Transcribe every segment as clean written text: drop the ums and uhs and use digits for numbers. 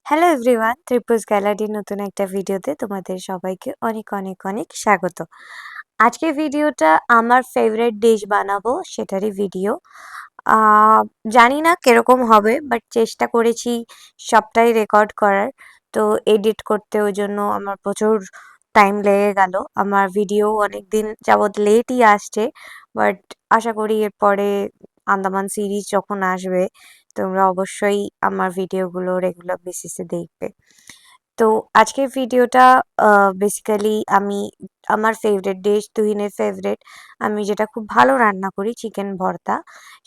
Hello everyone, ত্রিপুজ গ্যালারির নতুন একটা ভিডিওতে তোমাদের সবাইকে অনেক অনেক অনেক স্বাগত। আজকের ভিডিওটা আমার ফেভারিট ডিশ বানাবো সেটারই ভিডিও। আহ, জানি না কিরকম হবে, বাট চেষ্টা করেছি সবটাই রেকর্ড করার। তো এডিট করতে ওই জন্য আমার প্রচুর টাইম লেগে গেল। আমার ভিডিও অনেক দিন যাবৎ লেটই আসছে, বাট আশা করি এরপরে আন্দামান সিরিজ যখন আসবে তোমরা অবশ্যই আমার ভিডিওগুলো রেগুলার বেসিসে দেখবে। তো আজকের ভিডিওটা বেসিক্যালি আমি আমার ফেভারিট ডিশ, তুহিনের ফেভারিট, আমি যেটা খুব ভালো রান্না করি, চিকেন ভর্তা,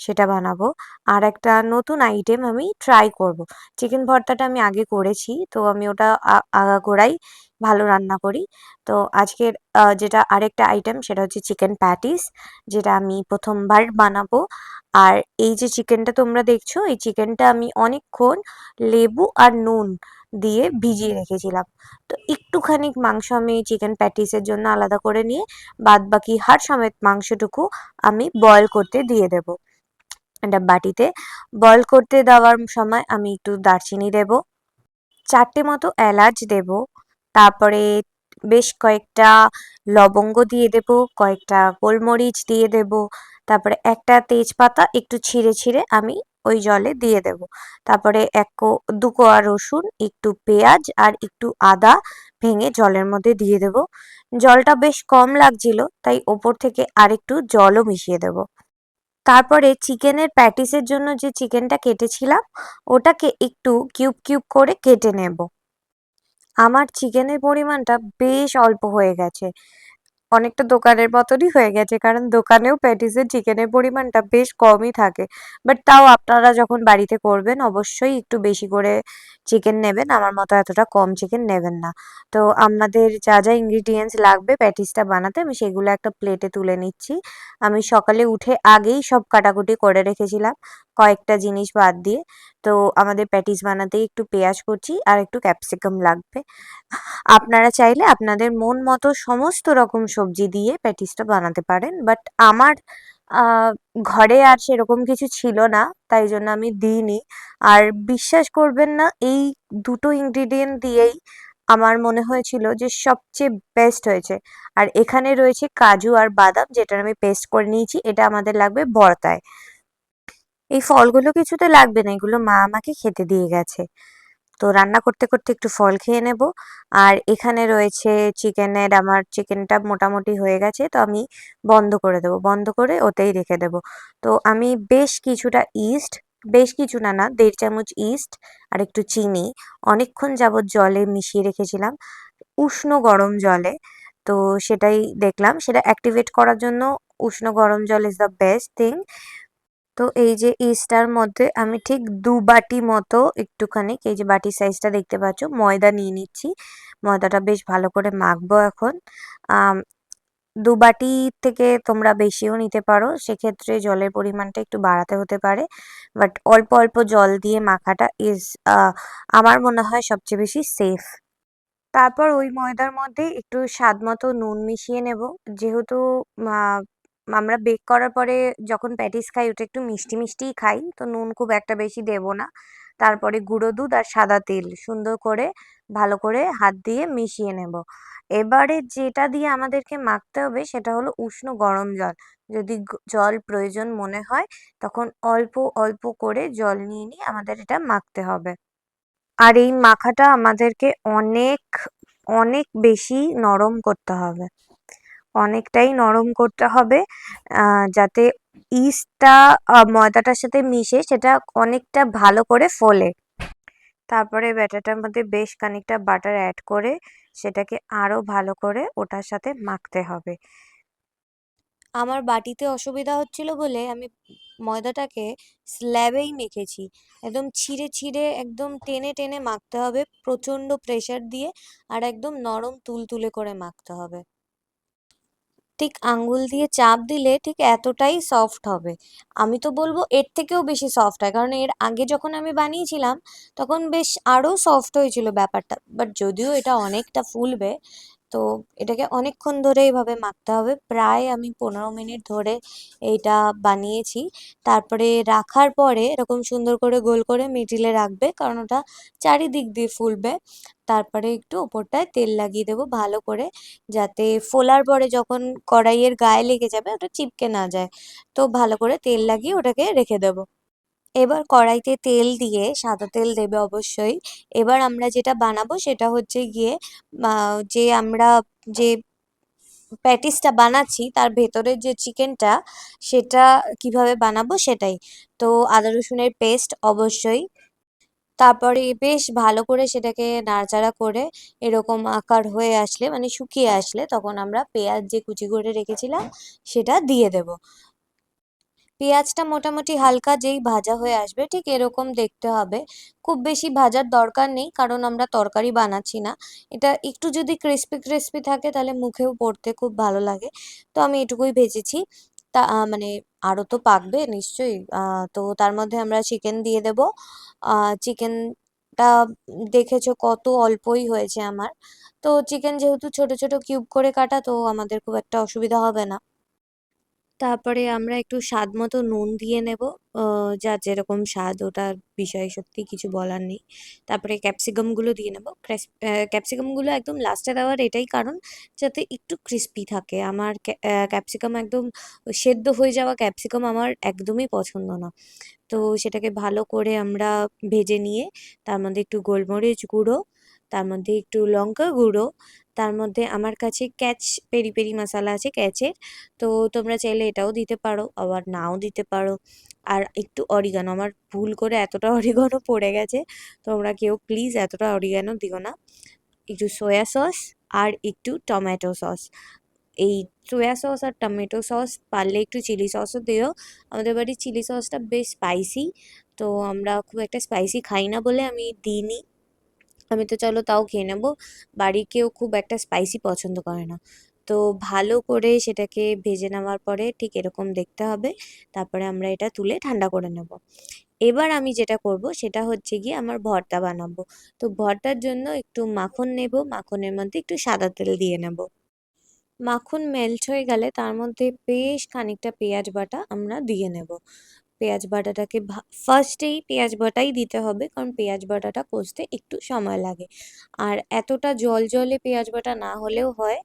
সেটা বানাবো। আর একটা নতুন আইটেম আমি ট্রাই করব। চিকেন ভর্তাটা আমি আগে করেছি, তো আমি ওটা আগাগোড়াই ভালো রান্না করি। তো আজকের যেটা আরেকটা আইটেম সেটা হচ্ছে চিকেন প্যাটিস, যেটা আমি প্রথমবার বানাবো। আর এই যে চিকেনটা তোমরা দেখছো, এই চিকেনটা আমি অনেকক্ষণ লেবু আর নুন দিয়ে ভিজিয়ে রেখেছিলাম। তো একটুখানি মাংস আমি চিকেন প্যাটিসের জন্য আলাদা করে নিয়ে বাদবাকি হাড় সমেত মাংসটুকু আমি বয়েল করতে দিয়ে দেব একটা বাটিতে। বয়েল করতে দেওয়ার সময় আমি একটু দারচিনি দেব, 4টে মতো এলাচ দেব, তারপরে বেশ কয়েকটা লবঙ্গ দিয়ে দেব, কয়েকটা গোলমরিচ দিয়ে দেব, তারপরে একটা তেজপাতা একটু ছিঁড়ে ছিঁড়ে আমি ওই জলে দিয়ে দেব। তারপরে দু কোয়া রসুন, একটু পেঁয়াজ আর একটু আদা ভেঙে জলের মধ্যে দিয়ে দেব। জলটা বেশ কম লাগছিল, তাই ওপর থেকে আরেকটু জলও মিশিয়ে দেব। তারপরে চিকেনের প্যাটিসের জন্য যে চিকেনটা কেটেছিলাম ওটাকে একটু কিউব কিউব করে কেটে নেব। আমার চিকেনের পরিমাণটা বেশ অল্প হয়ে গেছে, অনেকটা দোকানের মতনই হয়ে গেছে, কারণ দোকানেও প্যাটিসের চিকেনের পরিমাণটা বেশ কমই থাকে। বাট তাও আপনারা যখন বাড়িতে করবেন অবশ্যই একটু বেশি করে চিকেন নেবেন, আমার মতো এতটা কম চিকেন নেবেন না। তো আমাদের যা যা ইনগ্রিডিয়েন্টস লাগবে প্যাটিসটা বানাতে আমি সেগুলো একটা প্লেটে তুলে নিচ্ছি। আমি সকালে উঠে আগেই সব কাটাকুটি করে রেখেছিলাম কয়েকটা জিনিস বাদ দিয়ে। তো আমাদের প্যাটিস বানাতে একটু পেঁয়াজ কুচি আর একটু ক্যাপসিকাম লাগবে। আপনারা চাইলে আপনাদের মন মতো সমস্ত রকম সবজি দিয়ে প্যাটিসটা বানাতে পারেন, বাট আমার ঘরে আর সেরকম কিছু ছিল না, তাই জন্য আমি দিইনি। আর বিশ্বাস করবেন না, এই দুটো ইনগ্রিডিয়েন্ট দিয়েই আমার মনে হয়েছিল যে সবচেয়ে বেস্ট হয়েছে। আর এখানে রয়েছে কাজু আর বাদাম, যেটা আমি পেস্ট করে নিয়েছি, এটা আমাদের লাগবে ভর্তায়। এই ফলগুলো কিছুতে লাগবে না, এগুলো মা আমাকে খেতে দিয়ে গেছে। তো রান্না করতে করতে একটু ফল খেয়ে নেব। আর এখানে রয়েছে চিকেনের, আমার চিকেনটা মোটামুটি হয়ে গেছে, তো আমি বন্ধ করে দেবো, বন্ধ করে ওতেই রেখে দেবো। তো আমি বেশ কিছুটা ইস্ট, বেশ কিছু না, 1.5 চামচ ইস্ট আর একটু চিনি অনেকক্ষণ যাবৎ জলে মিশিয়ে রেখেছিলাম, উষ্ণ গরম জলে। তো সেটাই দেখলাম, সেটা অ্যাক্টিভেট করার জন্য উষ্ণ গরম জল ইজ দ্য বেস্ট থিং। তো এই যে ইস্টটার মধ্যে আমি ঠিক 2 বাটি মতো, একটুখানি, এই যে বাটির সাইজটা দেখতে পাচ্ছ, ময়দা নিয়ে নিচ্ছি। ময়দাটা বেশ ভালো করে মাখবো এখন। আম 2 বাটি থেকে তোমরা বেশিও নিতে পারো, সেক্ষেত্রে জলের পরিমাণটা একটু বাড়াতে হতে পারে। বাট অল্প অল্প জল দিয়ে মাখাটা ইজ আমার মনে হয় সবচেয়ে বেশি সেফ। তারপর ওই ময়দার মধ্যে একটু স্বাদ মতো নুন মিশিয়ে নেব। যেহেতু আ আমরা বেক করার পরে যখন প্যাটিস খাই ওটা একটু মিষ্টি মিষ্টিই খাই, তো নুন খুব একটা বেশি দেব না। তারপরে গুঁড়ো দুধ আর সাদা তেল সুন্দর করে ভালো করে হাত দিয়ে মিশিয়ে নেব। এবারে যেটা দিয়ে আমাদেরকে মাখতে হবে সেটা হলো উষ্ণ গরম জল। যদি জল প্রয়োজন মনে হয় তখন অল্প অল্প করে জল নিয়ে আমাদের এটা মাখতে হবে। আর এই মাখাটা আমাদেরকে অনেক অনেক বেশি নরম করতে হবে, অনেকটাই নরম করতে হবে, যাতে ইস্টটা ময়দাটার সাথে মিশে সেটা অনেকটা ভালো করে ফোলে। তারপরে ব্যাটারটার মধ্যে বেশ খানিকটা বাটার অ্যাড করে সেটাকে আরো ভালো করে ওটার সাথে মাখতে হবে। আমার বাটিতে অসুবিধা হচ্ছিল বলে আমি ময়দাটাকে স্ল্যাবেই মেখেছি। একদম ছিঁড়ে ছিঁড়ে একদম টেনে টেনে মাখতে হবে প্রচণ্ড প্রেশার দিয়ে, আর একদম নরম তুলতুলে করে মাখতে হবে। ঠিক আঙ্গুল দিয়ে চাপ দিলে ঠিক এতটাই সফট হবে। আমি তো বলবো এর থেকেও বেশি সফট হয়, কারণ এর আগে যখন আমি বানিয়েছিলাম তখন বেশ আরো সফট হয়েছিল ব্যাপারটা, বাট যদিও এটা অনেকটা ফুলবে, তো এটাকে অনেকক্ষণ ধরে এইভাবে মাখতে হবে, প্রায় আমি 15 মিনিট ধরে এইটা বানিয়েছি। তারপরে রাখার পরে এরকম সুন্দর করে গোল করে মিডিলে রাখবে, কারণ ওটা চারিদিক দিয়ে ফুলবে। তারপরে একটু ওপরটায় তেল লাগিয়ে দেবো ভালো করে, যাতে ফোলার পরে যখন কড়াইয়ের গায়ে লেগে যাবে ওটা চিপকে না যায়। তো ভালো করে তেল লাগিয়ে ওটাকে রেখে দেবো। এবার কড়াইতে তেল দিয়ে, সাদা তেল দেবে অবশ্যই। এবার আমরা যেটা বানাবো সেটা হচ্ছে গিয়ে যে আমরা যে প্যাটিসটা বানাচ্ছি তার ভেতরের যে চিকেনটা, সেটা কিভাবে বানাবো সেটাই। তো আদা রসুনের পেস্ট অবশ্যই। তারপরে বেশ ভালো করে সেটাকে নাড়াচাড়া করে এরকম আকার হয়ে আসলে, মানে শুকিয়ে আসলে, তখন আমরা পেঁয়াজ যে কুচি করে রেখেছিলাম সেটা দিয়ে দেব। পেঁয়াজটা মোটামুটি হালকা যেই ভাজা হয়ে আসবে ঠিক এরকম দেখতে হবে। খুব বেশি ভাজার দরকার নেই, কারণ আমরা তরকারি বানাচ্ছি না। এটা একটু যদি ক্রিস্পি ক্রিস্পি থাকে তাহলে মুখেও পড়তে খুব ভালো লাগে। তো আমি এটুকুই ভেজেছি। তা মানে আরও তো পাকবে নিশ্চয়ই। তো তার মধ্যে আমরা চিকেন দিয়ে দেব। চিকেনটা দেখেছো কত অল্পই হয়েছে আমার। তো চিকেন যেহেতু ছোট ছোট কিউব করে কাটা, তো আমাদের খুব একটা অসুবিধা হবে না। তারপরে আমরা একটু স্বাদ মতো নুন দিয়ে নেব। যার যেরকম স্বাদ, ওটার বিষয়ে সত্যি কিছু বলার নেই। তারপরে ক্যাপসিকামগুলো দিয়ে নেব। ক্যাপসিকামগুলো একদম লাস্টে দেওয়ার এটাই কারণ, যাতে একটু ক্রিস্পি থাকে। আমার ক্যাপসিকাম একদম সেদ্ধ হয়ে যাওয়া ক্যাপসিকাম আমার একদমই পছন্দ না। তো সেটাকে ভালো করে আমরা ভেজে নিয়ে তার মধ্যে একটু গোলমরিচ গুঁড়ো, তার মধ্যে একটু লঙ্কা গুঁড়ো, তার মধ্যে আমার কাছে ক্যাচ পেরি পেরি মশলা আছে ক্যাচের। তো তোমরা চাইলে এটাও দিতে পারো, আবার নাও দিতে পারো। আর একটু অরিগানো, আমার ভুল করে এতটা অরিগানো পড়ে গেছে, তোমরা কেউ প্লিজ এতটা অরিগানো দিও না। একটু সয়া সস আর একটু টমেটো সস। এই সয়া সস আর টমেটো সস, পারলে একটু চিলি সসও দিও। আমাদের বাড়ির চিলি সসটা বেশ স্পাইসি, তো আমরা খুব একটা স্পাইসি খাই না বলে আমি দিইনি। আমি তো চলো তাও খেয়ে নেবো, বাড়ির কেউ খুব একটা স্পাইসি পছন্দ করে না। তো ভালো করে সেটাকে ভেজে নেওয়ার পরে ঠিক এরকম দেখতে হবে। তারপরে আমরা এটা তুলে ঠান্ডা করে নেব। এবার আমি যেটা করব সেটা হচ্ছে গিয়ে আমার ভর্তা বানাবো। তো ভর্তার জন্য একটু মাখন নেব, মাখনের মধ্যে একটু সাদা তেল দিয়ে নেব। মাখন মেল্ট হয়ে গেলে তার মধ্যে বেশ খানিকটা পেঁয়াজ বাটা আমরা দিয়ে নেব। পেঁয়াজ বাটাটাকে ফার্স্টেই পেঁয়াজ বাটাই দিতে হবে, কারণ পেঁয়াজ বাটাটা কষতে একটু সময় লাগে। আর এতটা জল জলে পেঁয়াজ বাটা না হলেও হয়।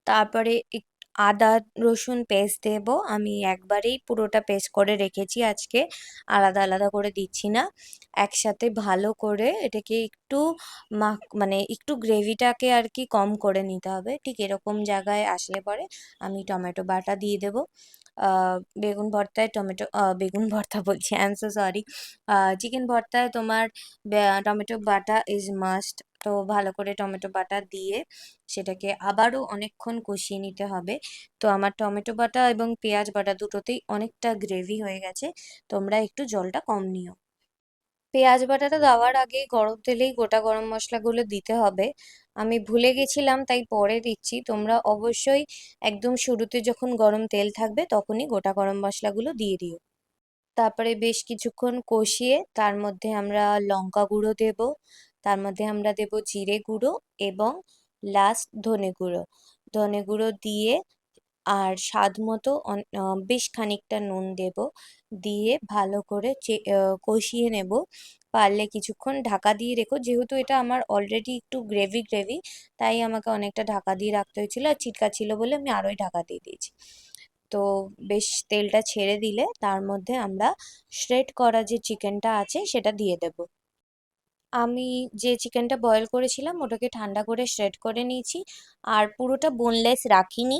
তারপরে আদা রসুন পেস্ট দেব। আমি একবারেই পুরোটা পেস্ট করে রেখেছি আজকে, আলাদা আলাদা করে দিচ্ছি না। একসাথে ভালো করে এটাকে একটু মানে একটু গ্রেভিটাকে আর কি কম করে নিতে হবে। ঠিক এরকম জায়গায় আসলে পরে আমি টমেটো বাটা দিয়ে দেব। বেগুন ভর্তায় টমেটো, বেগুন ভর্তা বলছি, I am so sorry. Chicken ভর্তায় তোমার টমেটো বাটা ইজ মাস্ট। তো ভালো করে টমেটো বাটা দিয়ে সেটাকে আবারও অনেকক্ষণ কষিয়ে নিতে হবে। তো আমার টমেটো বাটা এবং পেঁয়াজ বাটা দুটোতেই অনেকটা গ্রেভি হয়ে গেছে, তোমরা একটু জলটা কম নিও। পেঁয়াজ বাটাটা দেওয়ার আগে গরম তেলেই গোটা গরম মশলাগুলো দিতে হবে। আমি ভুলে গেছিলাম তাই পরে দিচ্ছি। তোমরা অবশ্যই একদম শুরুতে যখন গরম তেল থাকবে তখনই গোটা গরম মশলাগুলো দিয়ে দিও। তারপরে বেশ কিছুক্ষণ কষিয়ে তার মধ্যে আমরা লঙ্কা গুঁড়ো দেব, তার মধ্যে আমরা দেব জিরে গুঁড়ো এবং লাস্ট ধনে গুঁড়ো। ধনে গুঁড়ো দিয়ে আর স্বাদ মতো বেশ খানিকটা নুন দেব। দিয়ে ভালো করে কষিয়ে নেব। পারলে কিছুক্ষণ ঢাকা দিয়ে রেখো, যেহেতু এটা আমার অলরেডি একটু গ্রেভি গ্রেভি, তাই আমাকে অনেকটা ঢাকা দিয়ে রাখতে হয়েছিল, আর চিটকা ছিল বলে আমি আরোই ঢাকা দিয়ে দিয়েছি। তো বেশ তেলটা ছেড়ে দিলে তার মধ্যে আমরা শ্রেড করা যে চিকেনটা আছে সেটা দিয়ে দেব। আমি যে চিকেনটা বয়েল করেছিলাম ওটাকে ঠান্ডা করে শ্রেড করে নিয়েছি, আর পুরোটা বোনলেস রাখিনি।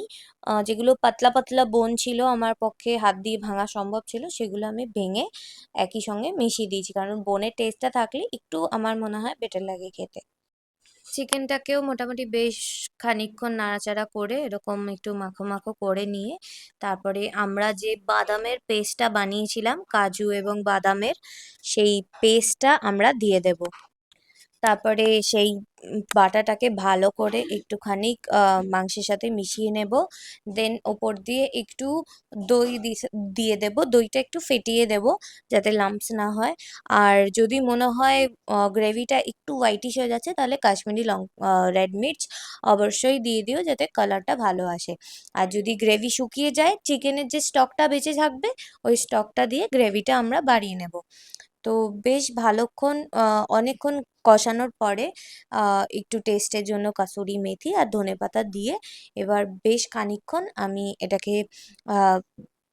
যেগুলো পাতলা পাতলা বোন ছিল, আমার পক্ষে হাত দিয়ে ভাঙা সম্ভব ছিল, সেগুলো আমি ভেঙে একই সঙ্গে মিশিয়ে দিয়েছি, কারণ বোনের টেস্টটা থাকলে একটু আমার মনে হয় বেটার লাগে খেতে। চিকেনটাকেও মোটামুটি বেশ খানিকক্ষণ নাড়াচাড়া করে এরকম একটু মাখো মাখো করে নিয়ে তারপরে আমরা যে বাদামের পেস্টটা বানিয়েছিলাম, কাজু এবং বাদামের, সেই পেস্টটা আমরা দিয়ে দেব। তারপরে সেই বাটাটাকে ভালো করে একটুখানি মাংসের সাথে মিশিয়ে নেব। দেন ওপর দিয়ে একটু দই দিয়ে দেব, দইটা একটু ফেটিয়ে দেব যাতে লাম্পস না হয়। আর যদি মনে হয় গ্রেভিটা একটু হোয়াইটিশ হয়ে যাচ্ছে, তাহলে কাশ্মীরি রেড মির্চ অবশ্যই দিয়ে দিও যাতে কালারটা ভালো আসে। আর যদি গ্রেভি শুকিয়ে যায়, চিকেনের যে স্টকটা বেঁচে থাকবে ওই স্টকটা দিয়ে গ্রেভিটা আমরা বাড়িয়ে নেব। তো বেশ ভালোক্ষণ অনেকক্ষণ কষানোর পরে একটু টেস্টের জন্য কাসুরি মেথি আর ধনেপাতা দিয়ে এবার বেশ খানিকক্ষণ আমি এটাকে আহ,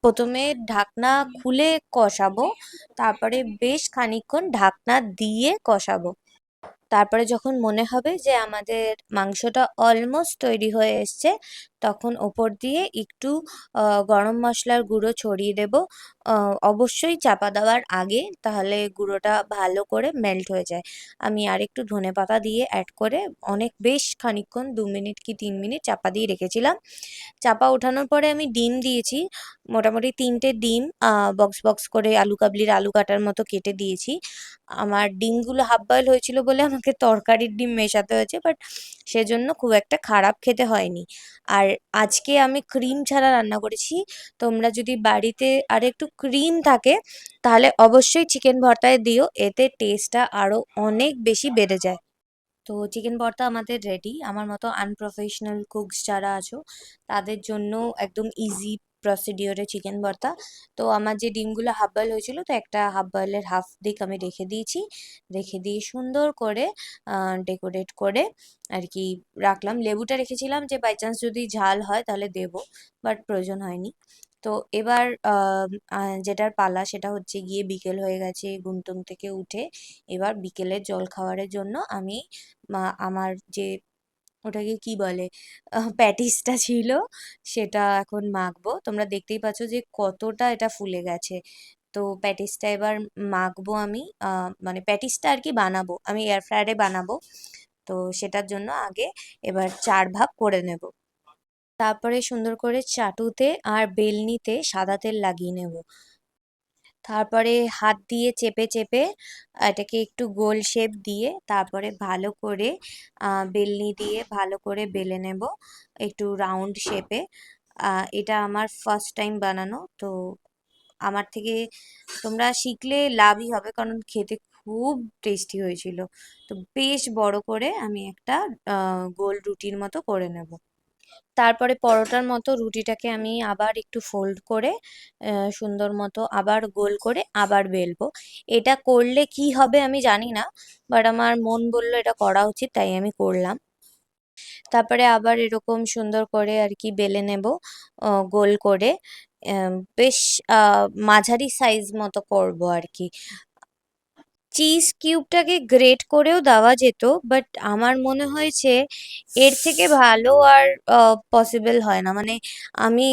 প্রথমে ঢাকনা খুলে কষাবো, তারপরে বেশ খানিকক্ষণ ঢাকনা দিয়ে কষাবো। তারপরে যখন মনে হবে যে আমাদের মাংসটা অলমোস্ট তৈরি হয়ে এসছে, তখন ওপর দিয়ে একটু গরম মশলার গুঁড়ো ছড়িয়ে দেব, অবশ্যই চাপা দেওয়ার আগে, তাহলে গুঁড়োটা ভালো করে মেল্ট হয়ে যায়। আমি আর একটু ধনেপাতা দিয়ে অ্যাড করে অনেক বেশ খানিকক্ষণ 2 মিনিট কি 3 মিনিট চাপা দিয়ে রেখেছিলাম। চাপা ওঠানোর পরে আমি ডিম দিয়েছি, মোটামুটি 3টে ডিম বক্স বক্স করে আলু কাবলির আলু কাটার মতো কেটে দিয়েছি। আমার ডিমগুলো হাফ বয়েল হয়েছিল বলে আমাকে তরকারির ডিম মেশাতে হয়েছে, বাট সেজন্য খুব একটা খারাপ খেতে হয়নি। আর আজকে আমি ক্রিম ছাড়া রান্না করেছি। তোমরা যদি বাড়িতে আর একটু ক্রিম থাকে তাহলে অবশ্যই চিকেন ভর্তায় দিও, এতে টেস্টটা আরও অনেক বেশি বেড়ে যায়। তো চিকেন ভর্তা আমাদের রেডি। আমার মতো আনপ্রফেশনাল কুকস যারা আছো তাদের জন্য একদম ইজি প্রসিডিওরে চিকেন ভর্তা। তো আমার যে ডিমগুলো হাফ বয়েল হয়েছিল, তো একটা হাফ বয়েলের হাফ দিক আমি রেখে দিয়েছি, রেখে দিয়ে সুন্দর করে ডেকোরেট করে আর কি রাখলাম। লেবুটা রেখেছিলাম যে বাই চান্স যদি ঝাল হয় তাহলে দেবো, বাট প্রয়োজন হয়নি। তো এবার যেটার পালা সেটা হচ্ছে গিয়ে বিকেল হয়ে গেছে, ঘুম টুম থেকে উঠে এবার বিকেলের জল খাবারের জন্য আমি আমার যে ওটাকে কি বলে প্যাটিসটা ছিল সেটা এখন মাখবো। তোমরা দেখতেই পাচ্ছ যে কতটা এটা ফুলে গেছে। তো প্যাটিসটা এবার মাখবো আমি, মানে প্যাটিসটা আর কি বানাবো আমি এয়ার ফ্রায়ারে বানাবো। তো সেটার জন্য আগে এবার 4 ভাগ করে নেব। তারপরে সুন্দর করে চাটুতে আর বেলনিতে সাদা তেল লাগিয়ে নেব। তারপরে হাত দিয়ে চেপে চেপে এটাকে একটু গোল শেপ দিয়ে তারপরে ভালো করে বেলনি দিয়ে ভালো করে বেলে নেব একটু রাউন্ড শেপে। এটা আমার ফার্স্ট টাইম বানানো, তো আমার থেকে তোমরা শিখলে লাভই হবে, কারণ খেতে খুব টেস্টি হয়েছিল। তো বেশ বড় করে আমি একটা গোল রুটির মতো করে নেব। তারপরে পরোটার মতো রুটিটাকে আমি আবার একটু ফোল্ড করে সুন্দর মতো আবার গোল করে আবার বেলবো। এটা করলে কি হবে আমি জানি না, বাট আমার মন বললো এটা করা উচিত, তাই আমি করলাম। তারপরে আবার এরকম সুন্দর করে আর কি বেলে নেব গোল করে, বেশ মাঝারি সাইজ মতো করব আর কি। চিজ কিউবটাকে গ্রেট করেও দেওয়া যেত, বাট আমার মনে হয়েছে এর থেকে ভালো আর পসিবল হয় না। মানে আমি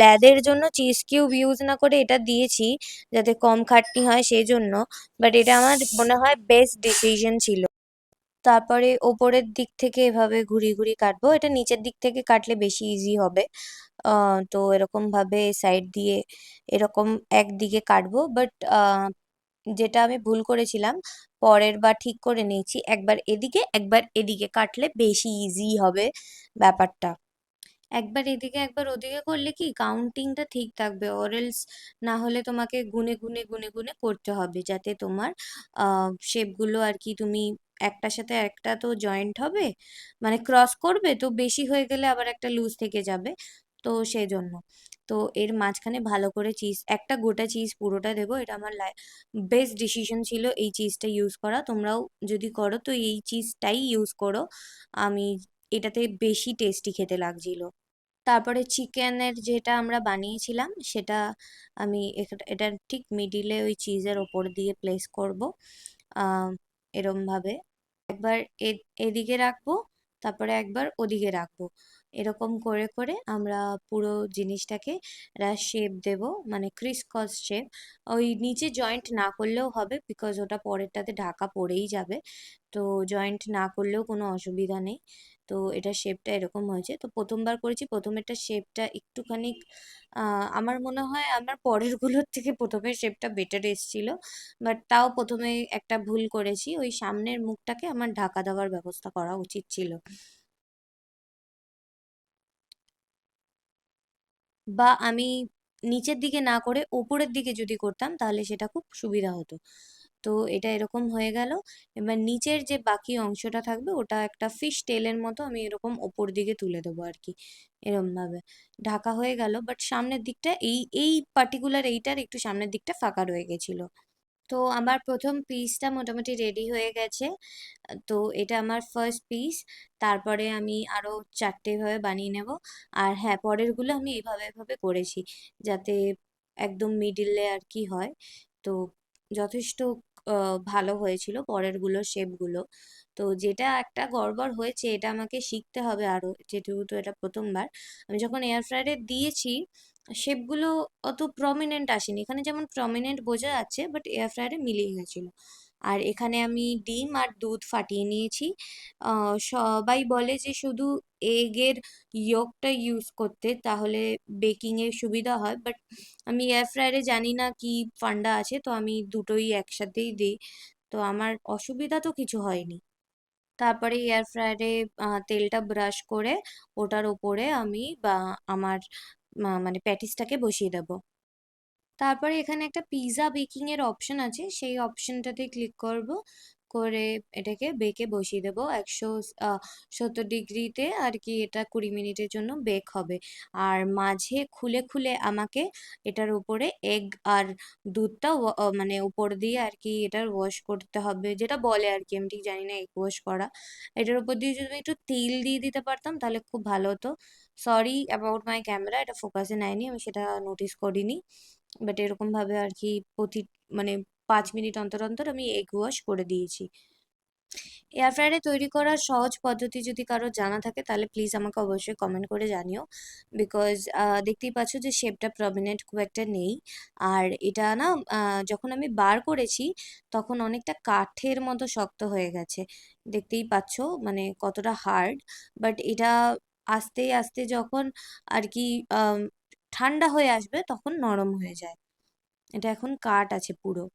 ল্যাদের জন্য চিজ কিউব ইউজ না করে এটা দিয়েছি যাতে কম খাটনি হয় সেই জন্য, বাট এটা আমার মনে হয় বেস্ট ডিসিশন ছিল। তারপরে ওপরের দিক থেকে এভাবে ঘুরিয়ে ঘুরিয়ে কাটবো, এটা নিচের দিক থেকে কাটলে বেশি ইজি হবে। তো এরকম ভাবে সাইড দিয়ে এরকম একদিকে কাটবো, বাট যেটা আমি ভুল করেছিলাম পরের বার ঠিক করে নিয়েছি, একবার এদিকে একবার এদিকে কাটলে বেশি ইজি হবে ব্যাপারটা। একবার এদিকে একবার ওদিকে করলে কি কাউন্টিংটা ঠিক থাকবে, অরেলস না হলে তোমাকে গুনে গুনে গুনে গুনে করতে হবে যাতে তোমার শেপগুলো আর কি তুমি একটার সাথে একটা তো জয়েন্ট হবে, মানে ক্রস করবে তো বেশি হয়ে গেলে আবার একটা লুজ থেকে যাবে। তো সেই জন্য তো এর মাঝখানে ভালো করে চিজ, একটা গোটা চিজ পুরোটা দেবো। এটা আমার বেস্ট ডিসিশন ছিল এই চিজটা ইউজ করা। তোমরাও যদি করো তো এই চিজটাই ইউজ করো, আমি এটাতে বেশি টেস্টি খেতে লাগছিল। তারপরে চিকেনের যেটা আমরা বানিয়েছিলাম সেটা আমি এটার ঠিক মিডিলে ওই চিজের ওপর দিয়ে প্লেস করব, আহ এরম ভাবে একবার এদিকে রাখবো, তারপরে একবার ওদিকে রাখবো। এরকম করে করে আমরা পুরো জিনিসটাকে একটা শেপ দেব, মানে ক্রিস শেপ। ওই নিচে জয়েন্ট না করলেও হবে, বিকজ ওটা পরেরটাতে ঢাকা পড়েই যাবে। তো জয়েন্ট না করলেও কোনো অসুবিধা নেই। তো এটা শেপটা এরকম হয়েছে। তো প্রথমবার করেছি, প্রথমেরটা শেপটা একটুখানি আমার মনে হয় আমার পরেরগুলোর থেকে প্রথমের শেপটা বেটার এসেছিল। বাট তাও প্রথমে একটা ভুল করেছি, ওই সামনের মুখটাকে আমার ঢাকা দেওয়ার ব্যবস্থা করা উচিত ছিল, বা আমি নিচের দিকে না করে ওপরের দিকে যদি করতাম তাহলে সেটা খুব সুবিধা হতো। তো এটা এরকম হয়ে গেল। এবার নিচের যে বাকি অংশটা থাকবে ওটা একটা ফিশ টেলের মতো আমি এরকম ওপর দিকে তুলে দেবো আর কি, এরম ভাবে। ঢাকা হয়ে গেল, বাট সামনের দিকটা এই এই পার্টিকুলার এইটার একটু সামনের দিকটা ফাঁকা রয়ে গেছিল। তো আমার প্রথম পিসটা মোটামুটি রেডি হয়ে গেছে। তো এটা আমার ফার্স্ট পিস। তারপরে আমি আরো 4টে এভাবে বানিয়ে নেব। আর হ্যাঁ, পরেরগুলো আমি এভাবে এভাবে করেছি যাতে একদম মিডিলে আর কি হয়। তো যথেষ্ট ভালো হয়েছিল পরেরগুলো শেপগুলো। তো যেটা একটা গড়বড় হয়েছে এটা আমাকে শিখতে হবে আরো, যেহেতু এটা প্রথমবার। আমি যখন এয়ার ফ্রায়ারে দিয়েছি শেপগুলো অত প্রমিনেন্ট আসেনি, এখানে যেমন প্রমিনেন্ট বোঝা যাচ্ছে বাট এয়ার ফ্রায়ারে মিলিয়ে গেছিলো। আর এখানে আমি ডিম আর দুধ ফাটিয়ে নিয়েছি। সবাই বলে যে শুধু এগের ইয়কটা ইউজ করতে, তাহলে বেকিং এর সুবিধা হয়, বাট আমি এয়ার ফ্রায়ারে জানি না কি ফান্ডা আছে, তো আমি দুটোই একসাথেই দিই। তো আমার অসুবিধা তো কিছু হয়নি। তারপরে এয়ার ফ্রায়ারে তেলটা ব্রাশ করে ওটার ওপরে আমি বা আমার মানে প্যাটিসটাকে বসিয়ে দেবো। তারপরে এখানে একটা পিৎজা বেকিং এর অপশন আছে, সেই অপশনটাতে ক্লিক করব, করে এটাকে বেকে বসিয়ে দেবো 170 ডিগ্রিতে আর কি। এটা 20 মিনিটের জন্য বেক হবে। আর মাঝে খুলে খুলে আমাকে এটার উপরে এগ আর দুধটা মানে উপর দিয়ে আর কি এটার ওয়াশ করতে হবে, যেটা বলে আর কি, আমি ঠিক জানি না এগ ওয়াশ করা। এটার উপর দিয়ে যদি একটু তেল দিয়ে দিতে পারতাম তাহলে খুব ভালো হতো। সরি অ্যাবাউট মাই ক্যামেরা, এটা ফোকাসে নেয়নি, আমি সেটা নোটিস করিনি। বাট এরকম ভাবে আর কি মানে 5 মিনিট অন্তর অন্তর আমি এগ ওয়াশ করে দিয়েছি। এয়ার ফ্রায়ারে তৈরি করার সহজ পদ্ধতি যদি কারো জানা থাকে তাহলে প্লিজ আমাকে অবশ্যই কমেন্ট করে জানিও, বিকজ দেখতেই পাচ্ছ যে শেপটা প্রমিনেন্ট খুব একটা নেই। আর এটা না যখন আমি বার করেছি তখন অনেকটা কাঠের মতো শক্ত হয়ে গেছে, দেখতেই পাচ্ছ মানে কতটা হার্ড। বাট এটা আস্তে আস্তে যখন আর কি আম, ঠান্ডা হয়ে আসবে তখন নরম হয়ে যায়। এটা এখন কাঠ আছে পুরো।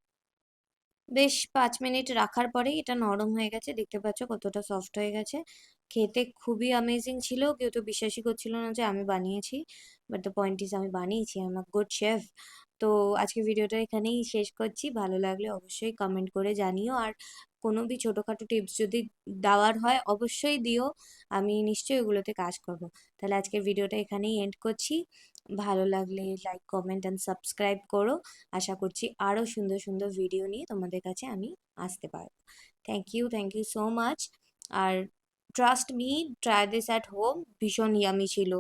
বেশ 5 মিনিট রাখার পরেই এটা নরম হয়ে গেছে, দেখতে পাচ্ছ কতটা সফট হয়ে গেছে। খেতে খুবই অ্যামেজিং ছিল, কেউ তো বিশ্বাসই করছিল না যে আমি বানিয়েছি। বাট দ্য পয়েন্ট ইজ আমি বানিয়েছি, I am a good chef. তো আজকে ভিডিওটা এখানেই শেষ করছি, ভালো লাগলে অবশ্যই কমেন্ট করে জানিও। আর কোনো ছোটোখাটো টিপস যদি দেওয়ার হয় অবশ্যই দিও, আমি নিশ্চয়ই ওগুলোতে কাজ করব। তাহলে আজকের ভিডিওটা এখানেই এন্ড করছি। ভালো লাগলে লাইক কমেন্ট অ্যান্ড সাবস্ক্রাইব করো। আশা করছি আরও সুন্দর সুন্দর ভিডিও নিয়ে তোমাদের কাছে আমি আসতে পারবো। Thank you so much. আর trust me, try this at home, ভীষণ ইয়ামি ছিল।